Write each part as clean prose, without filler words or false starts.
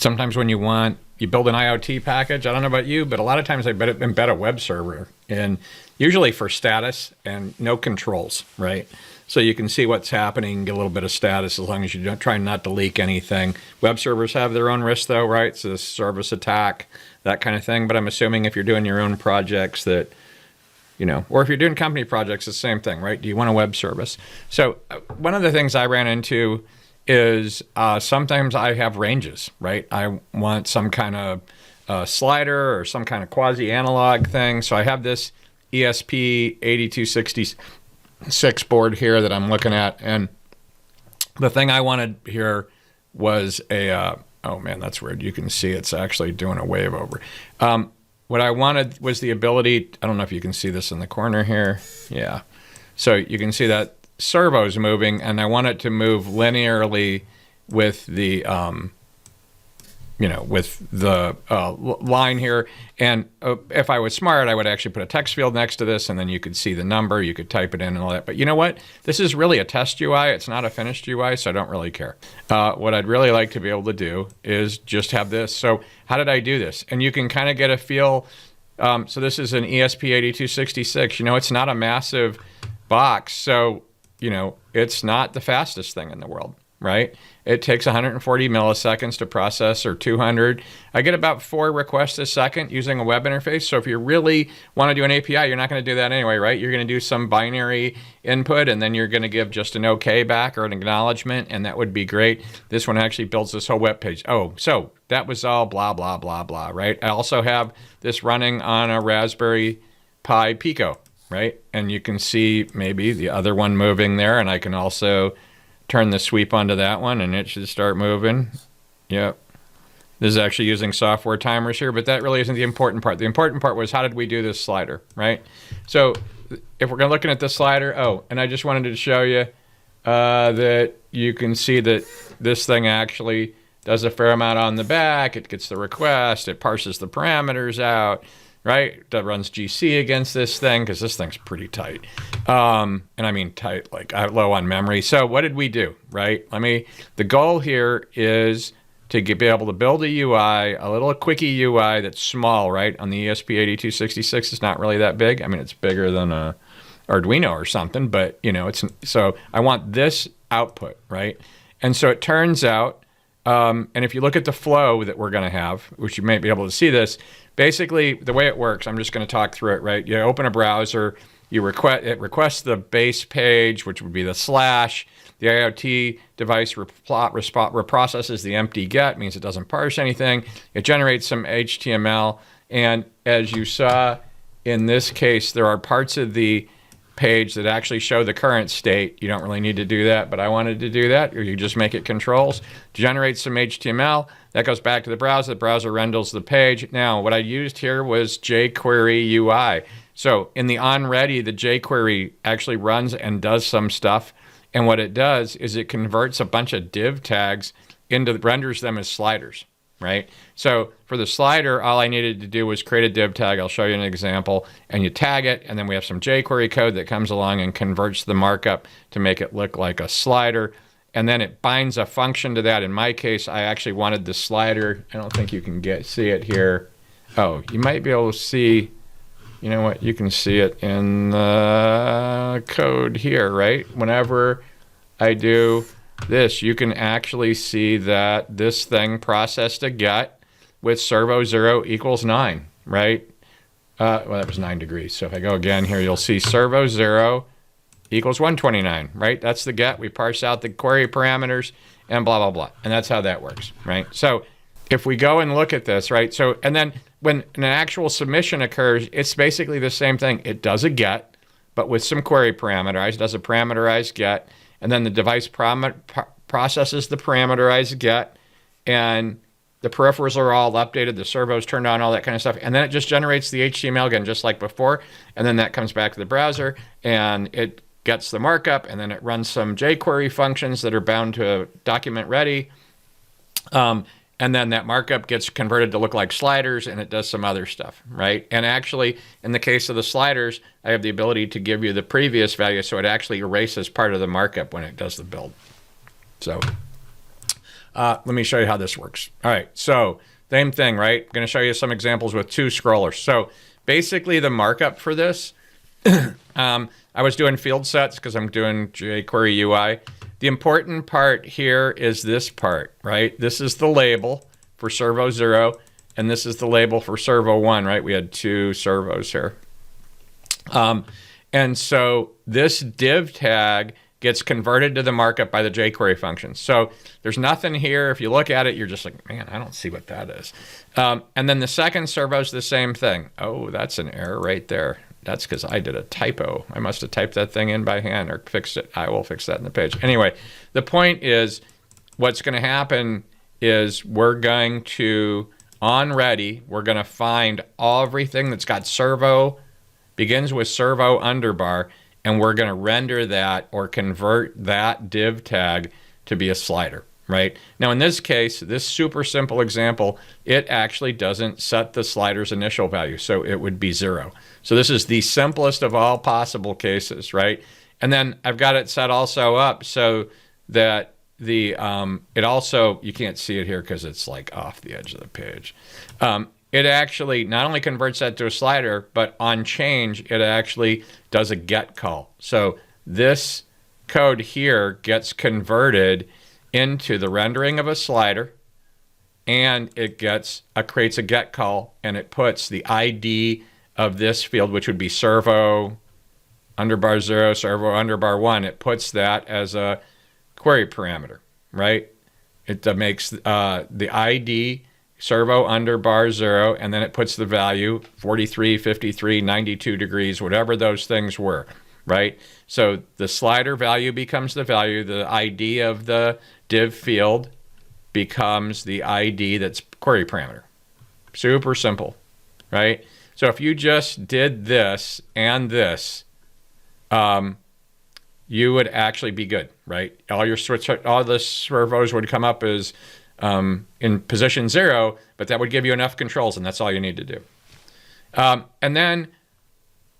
Sometimes when you build an IoT package, I don't know about you, but a lot of times I embed a web server, and usually for status and no controls, right? So you can see what's happening, get a little bit of status as long as you don't try not to leak anything. Web servers have their own risk though, right? So service attack, that kind of thing. But I'm assuming if you're doing your own projects that, or if you're doing company projects, it's the same thing, right? Do you want a web service? So one of the things I ran into is sometimes I have ranges, right? I want some kind of slider or some kind of quasi-analog thing. So I have this ESP8266 board here that I'm looking at. And the thing I wanted here was oh man, that's weird. You can see it's actually doing a wave over. What I wanted was the ability, I don't know if you can see this in the corner here. Yeah. So you can see that servo's moving, and I want it to move linearly with the, line here. And if I was smart, I would actually put a text field next to this, and then you could see the number, you could type it in and all that. But you know what? This is really a test UI. It's not a finished UI, so I don't really care. What I'd really like to be able to do is just have this. So how did I do this? And you can kind of get a feel. So this is an ESP8266. It's not a massive box. So, it's not the fastest thing in the world, right? It takes 140 milliseconds to process, or 200. I get about 4 requests a second using a web interface. So if you really want to do an API, you're not going to do that anyway, right? You're going to do some binary input, and then you're going to give just an OK back or an acknowledgement, and that would be great. This one actually builds this whole web page. Oh, so that was all blah, blah, blah, blah, right? I also have this running on a Raspberry Pi Pico, right? And you can see maybe the other one moving there, and I can also turn the sweep onto that one, and it should start moving. Yep. This is actually using software timers here, but that really isn't the important part. The important part was, how did we do this slider, right? So if we're looking at the slider, and I just wanted to show you that you can see that this thing actually does a fair amount on the back. It gets the request. It parses the parameters out, right? That runs GC against this thing, because this thing's pretty tight. And I mean tight, like low on memory. So what did we do, right? The goal here is to be able to build a UI, a little quickie UI that's small, right? On the ESP8266, it's not really that big. It's bigger than a Arduino or something, but so I want this output, right? And so it turns out, and if you look at the flow that we're going to have, which you may be able to see this, basically the way it works, I'm just going to talk through it, right? You open a browser, it requests the base page, which would be the slash. The IoT device reprocesses the empty get, means it doesn't parse anything. It generates some HTML, and as you saw in this case, there are parts of the page that actually show the current state. You don't really need to do that, but I wanted to do that, or you just make it controls. Generate some HTML. That goes back to the browser renders the page. Now, what I used here was JQuery UI. So in the onReady, the JQuery actually runs and does some stuff. And what it does is it converts a bunch of div tags renders them as sliders, right? So for the slider, all I needed to do was create a div tag. I'll show you an example. And you tag it, and then we have some jQuery code that comes along and converts the markup to make it look like a slider. And then it binds a function to that. In my case, I actually wanted the slider. I don't think you can see it here. Oh, you might be able to see, you know what? You can see it in the code here, right? Whenever I do this, you can actually see that this thing processed a get with servo 0 equals 9, right? Well, that was 9 degrees. So if I go again here, you'll see servo 0 equals 129, right? That's the get. We parse out the query parameters and blah, blah, blah. And that's how that works, right? So if we go and look at this, right? So, and then when an actual submission occurs, it's basically the same thing. It does a get, but with some query parameterized, does a parameterized get, and then the device processes the parameterized get, and the peripherals are all updated, the servos turned on, all that kind of stuff, and then it just generates the HTML again, just like before, and then that comes back to the browser, and it gets the markup, and then it runs some jQuery functions that are bound to document ready, and then that markup gets converted to look like sliders, and it does some other stuff, right? And actually, in the case of the sliders, I have the ability to give you the previous value, so it actually erases part of the markup when it does the build. So, Let me show you how this works. All right, so same thing, right? I'm going to show you some examples with 2 scrollers. So basically the markup for this, I was doing field sets because I'm doing JQuery UI. The important part here is this part, right? This is the label for servo 0, and this is the label for servo 1, right? We had 2 servos here. And so this div tag gets converted to the markup by the jQuery function. So there's nothing here. If you look at it, you're just like, man, I don't see what that is. And then the second servo is the same thing. Oh, that's an error right there. That's because I did a typo. I must have typed that thing in by hand or fixed it. I will fix that in the page. Anyway, the point is what's going to happen is we're going to, on ready, we're going to find everything that's got servo, begins with servo underbar, and we're going to render that or convert that div tag to be a slider, right? Now, in this case, this super simple example, it actually doesn't set the slider's initial value, so it would be 0. So this is the simplest of all possible cases, right? And then I've got it set also up so that the it also, you can't see it here because it's like off the edge of the page. It actually not only converts that to a slider, but on change, it actually does a get call. So this code here gets converted into the rendering of a slider, and it creates a get call, and it puts the ID of this field, which would be servo underbar 0, servo underbar 1. It puts that as a query parameter, right? It makes the ID servo underbar 0, and then it puts the value 43, 53, 92 degrees, whatever those things were, right? So the slider value becomes the value. The ID of the div field becomes the ID that's query parameter. Super simple, right? So if you just did this and this, you would actually be good, right? All the servos would come up as in position 0, but that would give you enough controls, and that's all you need to do. And then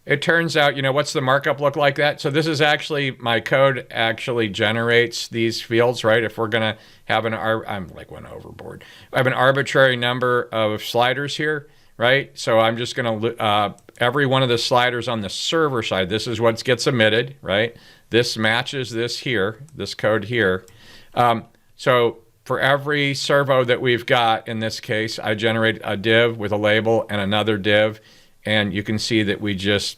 it turns out, what's the markup look like that? So this is actually, my code actually generates these fields, right? If we're going to have I'm like went overboard. I have an arbitrary number of sliders here, right? So I'm just going to, every one of the sliders on the server side, this is what gets emitted, right? This matches this here, this code here. So for every servo that we've got, in this case, I generate a div with a label and another div, and you can see that we just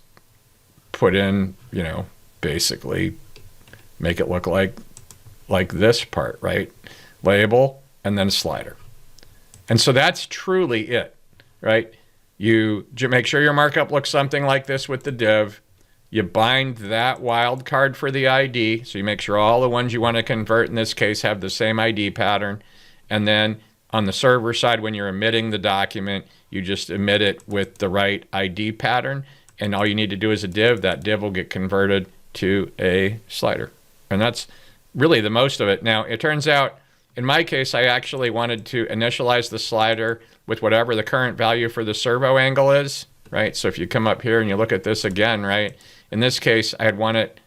put in, basically make it look like this part, right? Label and then a slider. And so that's truly it, right? You make sure your markup looks something like this with the div. You bind that wildcard for the ID, so you make sure all the ones you want to convert in this case have the same ID pattern. And then on the server side, when you're emitting the document, you just emit it with the right ID pattern. And all you need to do is a div. That div will get converted to a slider. And that's really the most of it. Now, it turns out, in my case, I actually wanted to initialize the slider with whatever the current value for the servo angle is, right? So if you come up here and you look at this again, right? In this case, I had one at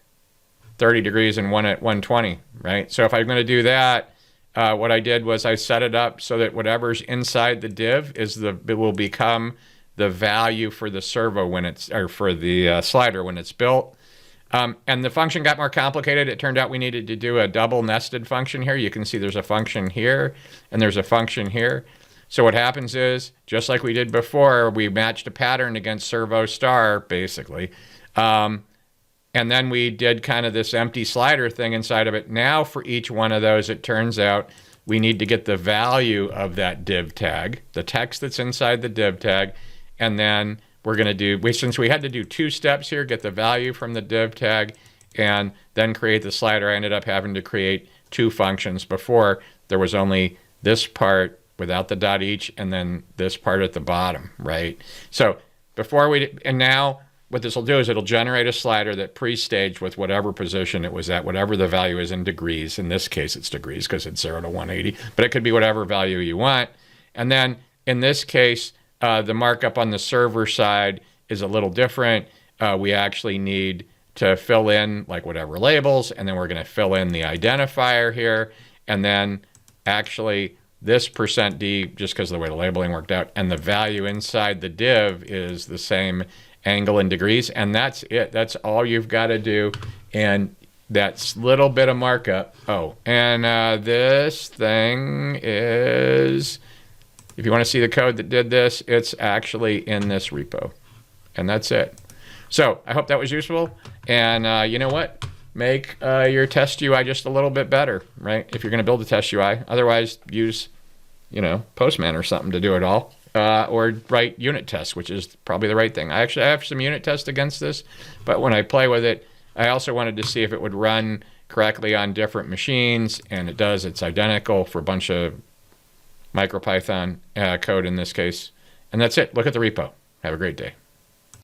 30 degrees and one at 120, right? So if I'm going to do that, what I did was I set it up so that whatever's inside the div it will become the value for the servo for the slider when it's built. And the function got more complicated. It turned out we needed to do a double nested function here. You can see there's a function here and there's a function here. So what happens is, just like we did before, we matched a pattern against servo star, basically. And then we did kind of this empty slider thing inside of it. Now for each one of those, it turns out we need to get the value of that div tag, the text that's inside the div tag, and then we're going to do, since we had to do 2 steps here, get the value from the div tag and then create the slider, I ended up having to create 2 functions. Before, there was only this part without the dot each and then this part at the bottom, right? So and now what this will do is it'll generate a slider that pre-staged with whatever position it was at, whatever the value is in degrees. In this case, it's degrees because it's 0 to 180, but it could be whatever value you want. And then in this case, the markup on the server side is a little different. We actually need to fill in like whatever labels, and then we're going to fill in the identifier here. And then actually this %d, just because of the way the labeling worked out, and the value inside the div is the same angle in degrees, and that's it. That's all you've got to do. And that's little bit of markup. Oh, and this thing is, if you want to see the code that did this, it's actually in this repo. And that's it. So I hope that was useful. And you know what? Make your test UI just a little bit better, right? If you're going to build a test UI. Otherwise, use, Postman or something to do it all. Or write unit tests, which is probably the right thing. I have some unit tests against this, but when I play with it, I also wanted to see if it would run correctly on different machines, and it does. It's identical for a bunch of MicroPython code in this case. And that's it. Look at the repo. Have a great day.